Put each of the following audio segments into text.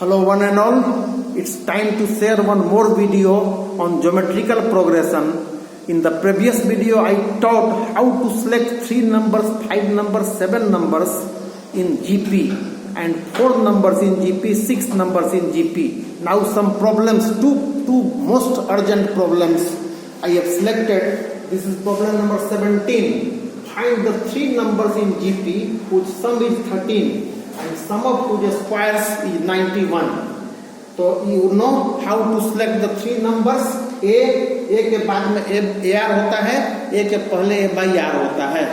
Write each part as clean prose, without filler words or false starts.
Hello one and all, it's time to share one more video on geometrical progression. In the previous video I taught how to select 3 numbers, 5 numbers, 7 numbers in GP and 4 numbers in GP, 6 numbers in GP. Now some problems, two most urgent problems I have selected. This is problem number 17. Find the 3 numbers in GP whose sum is 13 and sum of whose squares is 91. So you know how to select the 3 numbers. A के बाद में AR होता है, A के पहले A by R होता है.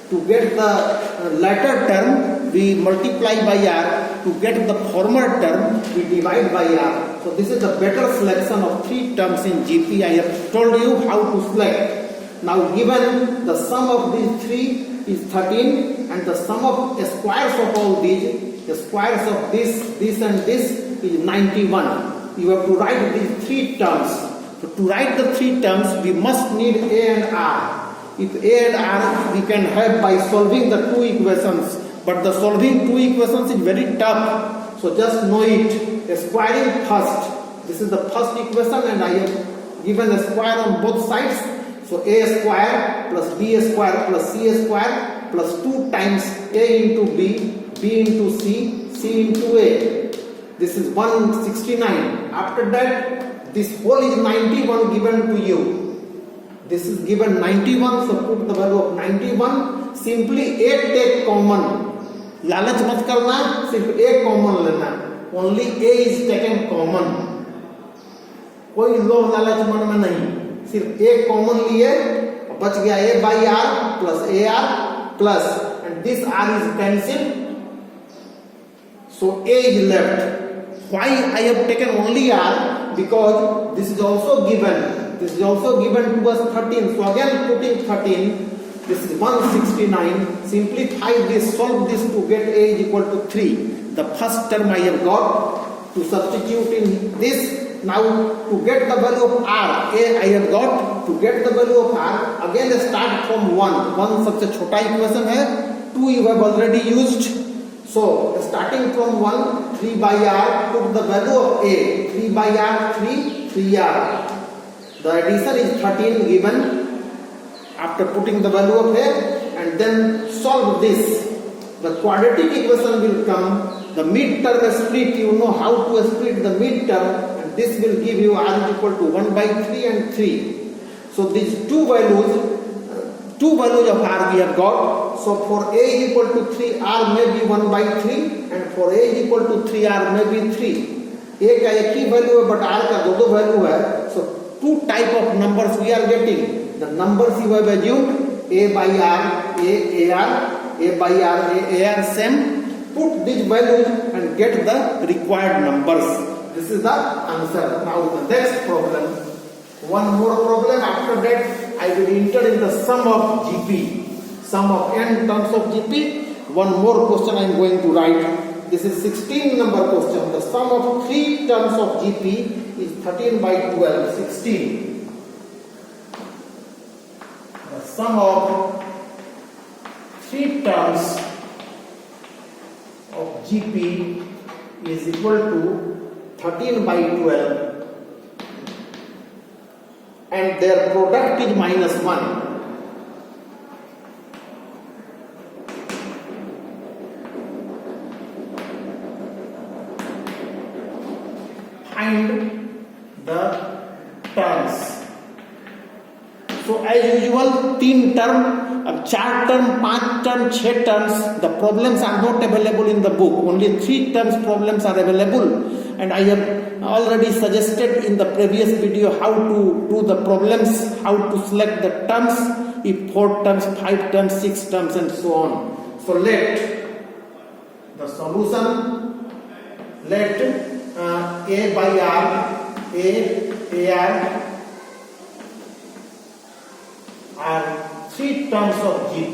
To get the latter term we multiply by R. To get the former term we divide by R. So this is the better selection of 3 terms in GP. I have told you how to select. Now given the sum of these 3 is 13 and the sum of squares of all these, the squares of this and this is 91. You have to write these 3 terms. So to write the 3 terms we must need A and R. If A and R we can have by solving the 2 equations, but the solving 2 equations is very tough. So just know it. Squaring first. This is the first equation and I have given a square on both sides. So A square plus B square plus C square plus 2 times A into B, B into C, C into A. This is 169. After that, this whole is 91 given to you. This is given 91, so put the value of 91. Simply A take common. लालच मत करना, सिर्फ A common लेना. Only A is taken common. कोई लोभ लालच मन में नहीं. सिर्फ A कॉमन लिए, बच गया A by R plus AR plus and this R is cancelled. So A is left. Why I have taken only R? Because this is also given. This is also given to us 13. So again putting 13. This is 169. Simplify this, solve this to get A is equal to 3. The first term I have got. To substitute in this. Now to get the value of R, A I have got. To get the value of R, again start from 1. 1 सबसे छोटा equation है. 2 you have already used. So starting from 1, 3 by R, put the value of A. 3 by R, 3R. The addition is 13 given. After putting the value of A and then solve this. The quadratic equation will come. The midterm split, you know how to split the midterm. This will give you R is equal to 1 by 3 and 3. So these two values of R we have got. So for A is equal to 3, R may be 1 by 3 and for A is equal to 3, R may be 3. A का एक ही value है but R का दो value है. So two type of numbers we are getting. The numbers you have assumed A by R, A AR, A by R, A AR same. Put these values and get the required numbers. This is the answer. Now the next problem. One more problem. After that I will enter in the sum of GP. Sum of n terms of GP. One more question I am going to write. This is 16 number question. The sum of 3 terms of GP is 13 by 12. 16. The sum of 3 terms of GP is equal to 13 by 12 and their product is minus 1. Find the terms. So as usual 3 term, अब 4 term, 5 term, 6 terms, the problems are not available in the book. Only 3 terms problems are available. And I have already suggested in the previous video how to do the problems, how to select the terms, if 4 terms, 5 terms, 6 terms and so on. So let the solution, let A by R, AR are 3 terms of GP.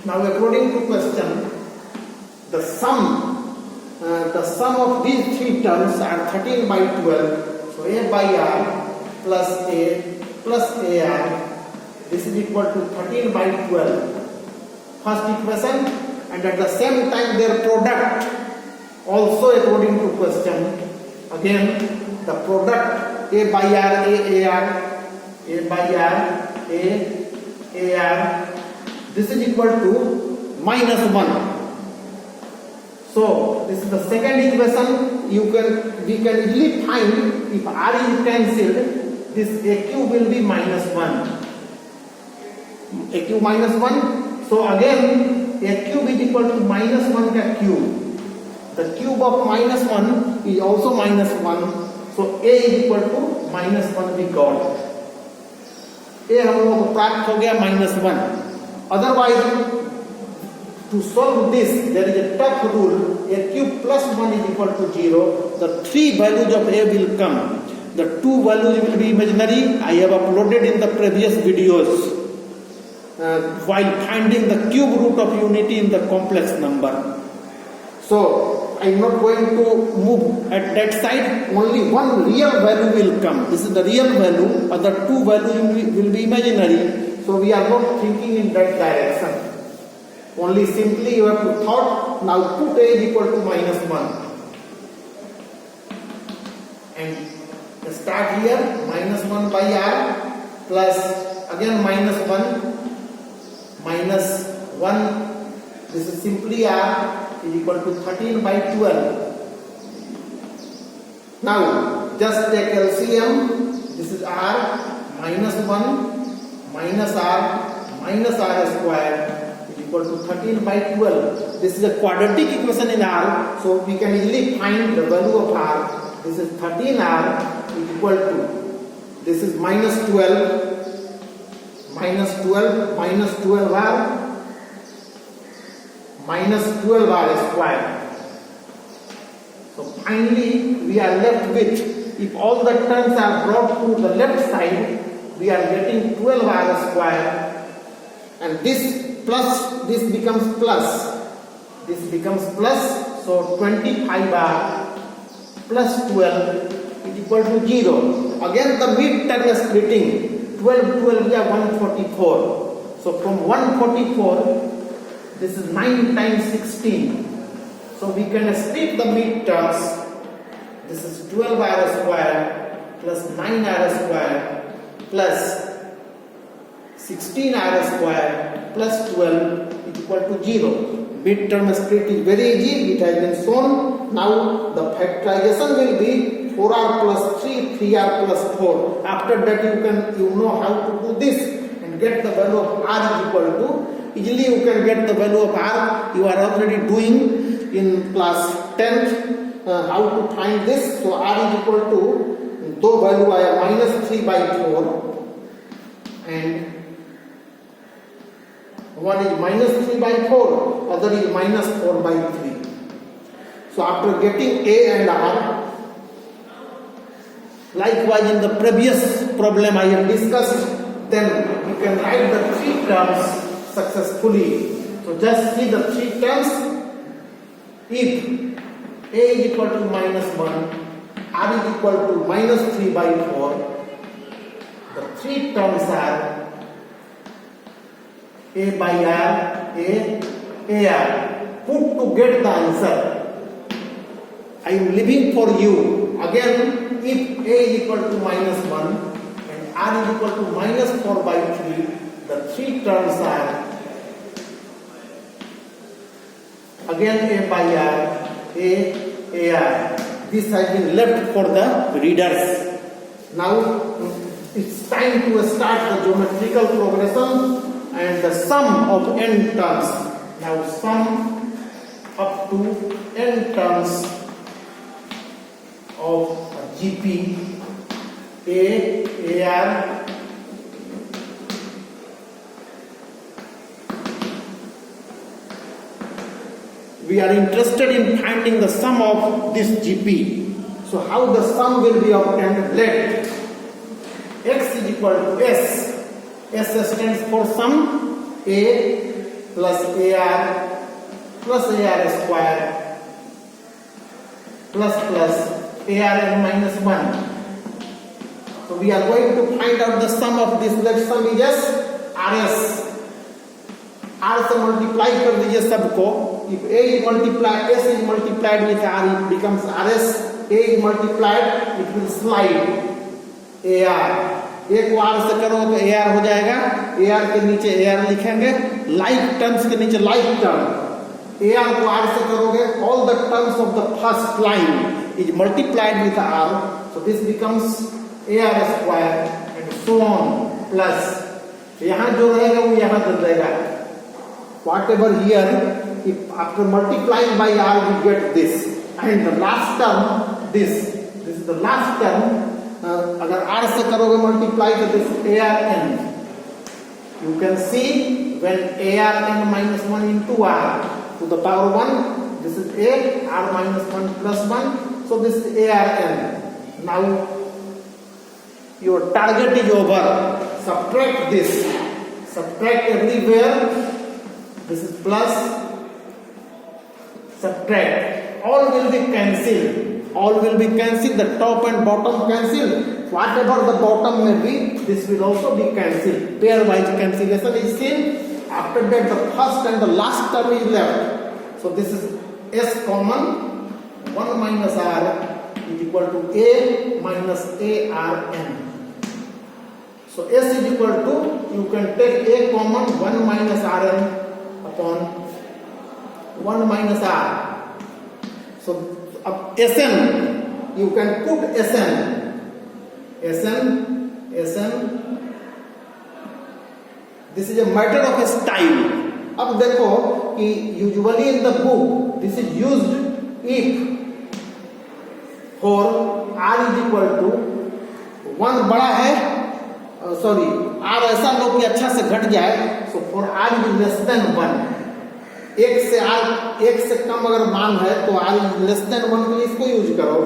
Now according to question, the sum of these 3 terms are 13 by 12. So A by R plus A plus AR, this is equal to 13 by 12. First equation and at the same time their product also according to question. Again, the product A by R, A by R, A R, this is equal to -1. So this is the second equation. We can easily find if R is cancelled, this AQ will be -1. AQ -1. So again, A cube is equal to -1 का cube. The cube of -1 is also -1. So A is equal to -1 we got. A हम लोगों को प्राप्त हो गया -1. Otherwise, to solve this, there is a tough rule. A cube plus 1 is equal to 0. The three values of A will come. The two values will be imaginary. I have uploaded in the previous videos while finding the cube root of unity in the complex number. So I am not going to move at that side. Only one real value will come. This is the real value. Other two values will be imaginary. So we are not thinking in that direction. Only simply you have to thought, now put A is equal to -1. And start here, -1 by R plus again -1, -1, this is simply R is equal to 13 by 12. Now just take LCM, this is R, -1, minus R square equal to 13 by 12. This is a quadratic equation in R, so we can easily find the value of R. This is 13R is equal to, this is -12, -12R, -12R square. So finally we are left with, if all the terms are brought to the left side, we are getting 12R square, and this plus, this becomes plus, so 25R plus 12 is equal to 0. Again the mid-term is splitting, 12 is 144. So from 144, this is 9 times 16. So we can split the mid-terms. This is 12R square plus 9R square plus 16R square plus 12 is equal to 0. Mid-term split is very easy. It has been shown. Now the factorization will be 4R plus 3, 3R plus 4. After that you know how to do this and get the value of R is equal to, easily you can get the value of R. You are already doing in class 10th how to find this. So R is equal to, दो value आया -3 by 4 and one is -3 by 4, other is -4 by 3. So after getting A and R, likewise in the previous problem I have discussed, then you can write the three terms successfully. So just see the three terms. If A is equal to -1, R is equal to -3 by 4, the three terms are A by R, AR. Put to get the answer. I am leaving for you. Again, if A is equal to -1 and R is equal to -4 by 3, the three terms are again A by R, AR. This has been left for the readers. Now it's time to start the geometrical progression and the sum of n terms. Now sum up to n terms of GP AR we are interested in finding the sum of this GP. So how the sum will be obtained? Let X is equal to S. S stands for sum. A plus AR plus AR square plus AR n minus 1. So we are going to find out the sum of this. Let sum is just RS. R से multiply कर दीजिए सबको. If A is multiplied, S is multiplied with R, it becomes RS. A is multiplied, it will slide AR. A को R से करो तो AR हो जाएगा. AR के नीचे AR लिखेंगे. Like terms के नीचे like term. AR को R से करोगे, all the terms of the first line is multiplied with R. So this becomes AR square and so on plus. यहाँ जो रहेगा वो यहाँ दे देगा. Whatever here, if after multiplying by R we get this, and the last term this is the last term. अगर R से करोगे multiply तो this ARN. You can see when ARN minus 1 into R to the power 1, this is A, R minus 1 plus 1, so this is ARN. Now your target is over. Subtract this, subtract everywhere. This is plus, subtract. All will be cancelled. All will be cancelled. The top and bottom cancelled. Whatever the bottom may be, this will also be cancelled. Pairwise cancellation is seen. After that, the first and the last term is left. So this is S common. 1 minus R is equal to A minus ARN. So S is equal to, you can take A common, 1 minus Rn upon 1 minus R. So Sn, you can put Sn. This is a matter of a style. अब देखो कि usually in the book this is used if for R is equal to 1 बड़ा है, sorry R ऐसा लो कि अच्छा से घट जाए. So for R is less than 1. एक से कम अगर मान है तो R इज लेस देन 1 के लिए इसको यूज करो.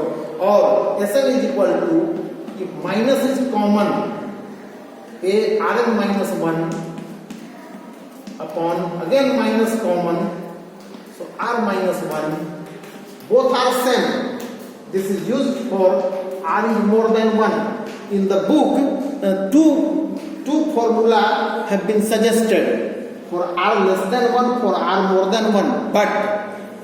और Sn is equal to, if minus is common, A Rn minus 1 upon again minus common, so R minus 1, both are same. This is used for R is more than 1. In the book, two formula have been suggested for R less than 1, for R more than 1. But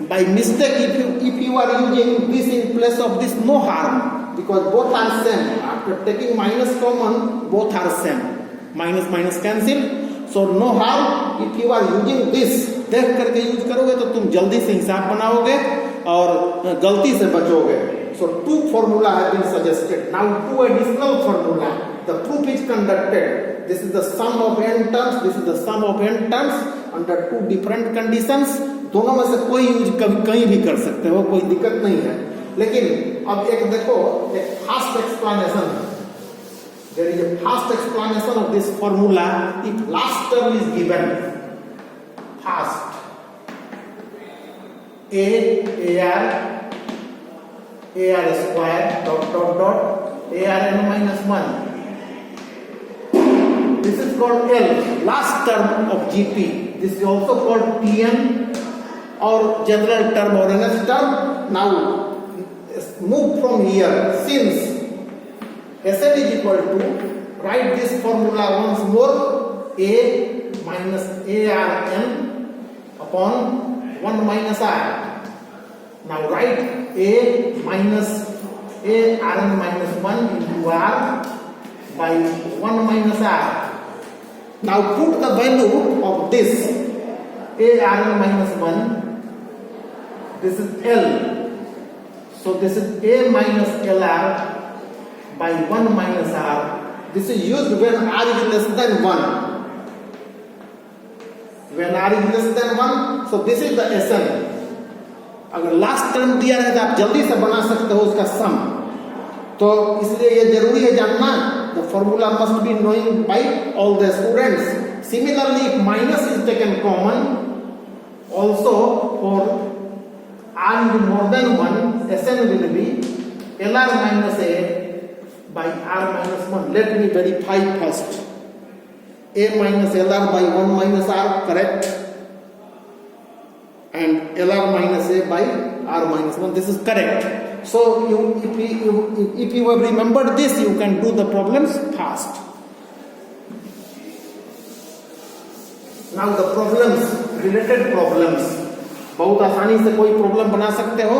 by mistake, if you are using this in place of this, no harm, because both are same. After taking minus common, both are same. Minus minus cancel, so no harm. If you are using this, देख करके use करोगे तो तुम जल्दी से हिसाब बनाओगे और गलती से बचोगे. So two formula have been suggested. Now two additional formula. The proof is conducted. This is the sum of n terms. This is the sum of n terms under two different conditions. दोनों में से कोई use कहीं भी कर सकते हो, कोई दिक्कत नहीं है. लेकिन अब एक देखो, एक fast explanation. There is a fast explanation of this formula. If last term is given, fast AR square dot ARn minus 1. This is called L, last term of GP. This is also called TN or general term or NS term. Now move from here. Since Sn is equal to, write this formula once more, A minus ARn upon 1 minus R. Now write A minus ARn minus 1 into R by 1 minus R. Now put the value of this ARn minus 1. This is L. So this is A minus LR by 1 minus R. This is used when R is less than 1. When R is less than 1, so this is the Sn. अगर last term दिया है तो आप जल्दी से बना सकते हो उसका सम. तो इसलिए ये जरूरी है जानना. The formula must be known by all the students. Similarly, if minus is taken common, also for R is more than 1, Sn will be LR minus A by R minus 1. Let me verify first. A minus LR by 1 minus R, correct? And LR minus A by R minus 1, this is correct. So if you have remembered this, you can do the problems fast. Now the problems, related problems. बहुत आसानी से कोई problem बना सकते हो.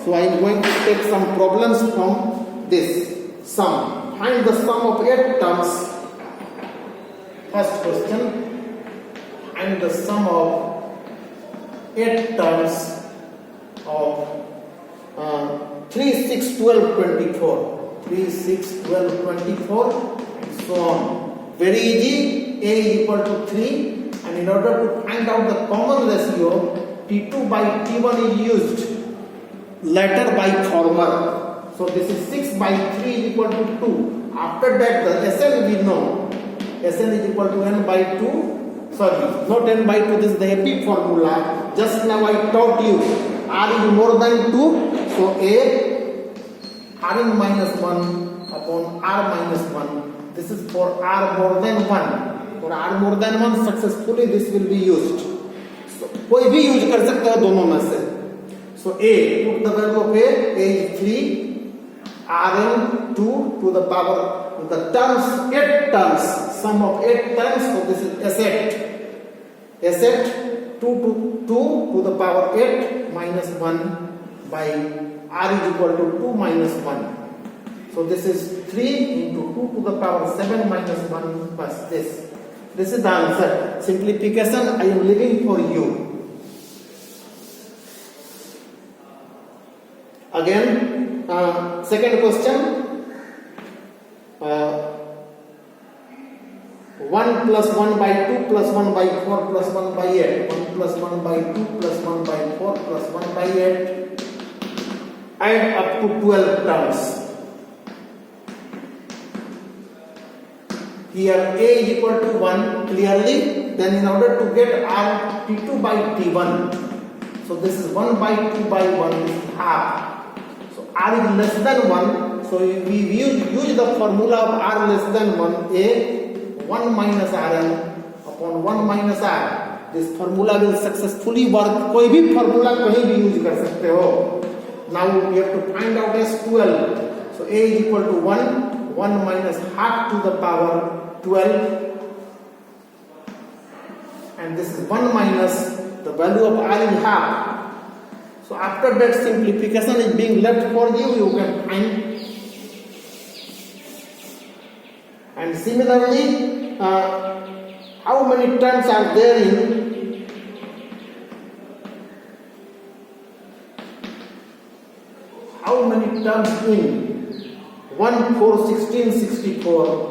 So I am going to take some problems from this sum. Find the sum of 8 terms. First question. Find the sum of 8 terms of 3, 6, 12, 24. 3, 6, 12, 24 and so on. Very easy. A is equal to 3, and in order to find out the common ratio, T2 by T1 is used, latter by former. So this is 6 by 3 is equal to 2. After that the Sn we know. Sn is equal to n by 2. Sorry, not n by 2, this is the epic formula. Just now I taught you r is more than 2. So A Rn minus 1 upon r minus 1. This is for r more than 1. For r more than 1 successfully this will be used. So कोई भी use कर सकते हो दोनों में से. So A, put the value of A is 3, Rn 2 to the power, the terms 8 terms, sum of 8 terms. So this is asset 2 to the power 8 minus 1 by r is equal to 2 minus 1. So this is 3 into 2 to the power 7 minus 1 plus this. This is the answer. Simplification I am leaving for you. Again, second question. 1 plus 1 by 2 plus 1 by 4 plus 1 by 8. 1 plus 1 by 2 plus 1 by 4 plus 1 by 8. Add up to 12 terms. Here A is equal to 1 clearly. Then in order to get R, T2 by T1. So this is 1 by 2 by 1 is half. So R is less than 1. So we use the formula of R less than 1. A 1 minus Rn upon 1 minus R. This formula will successfully work. कोई भी formula कहीं भी use कर सकते हो. Now we have to find out S12. So A is equal to 1 minus half to the power 12, and this is 1 minus the value of R is half. So after that simplification is being left for you, you can find. And similarly, how many terms are there in in 1, 4, 16, 64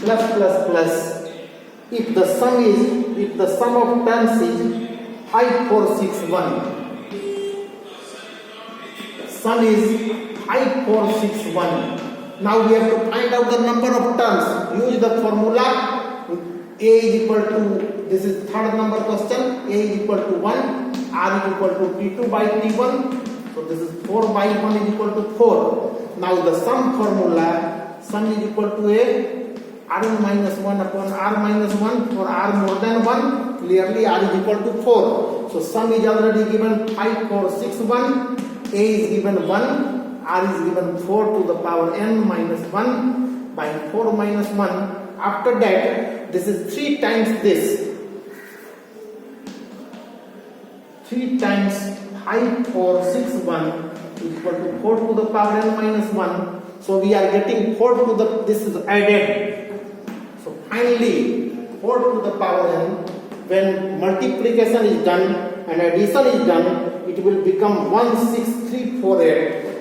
plus if the sum of terms is 5, 4, 6, 1. Sum is 5, 4, 6, 1. Now we have to find out the number of terms. Use the formula. A is equal to, this is third number question. A is equal to 1. R is equal to T2 by T1. So this is 4 by 1 is equal to 4. Now the sum formula, sum is equal to A, Rn minus 1 upon R minus 1. For R more than 1, clearly R is equal to 4. So sum is already given 5, 4, 6, 1. A is given 1. R is given 4 to the power n minus 1 by 4 minus 1. After that, this is 3 times this. 3 times 5, 4, 6, 1 is equal to 4 to the power n minus 1. So we are getting 4 to the, this is added. So finally, 4 to the power n, when multiplication is done and addition is done, it will become 16348.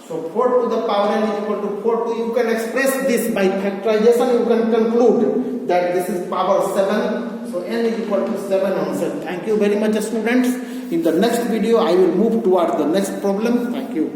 So 4 to the power n is equal to 4 to, you can express this by factorization, you can conclude that this is power 7. So n is equal to 7 answer. Thank you very much students. In the next video I will move towards the next problem. Thank you.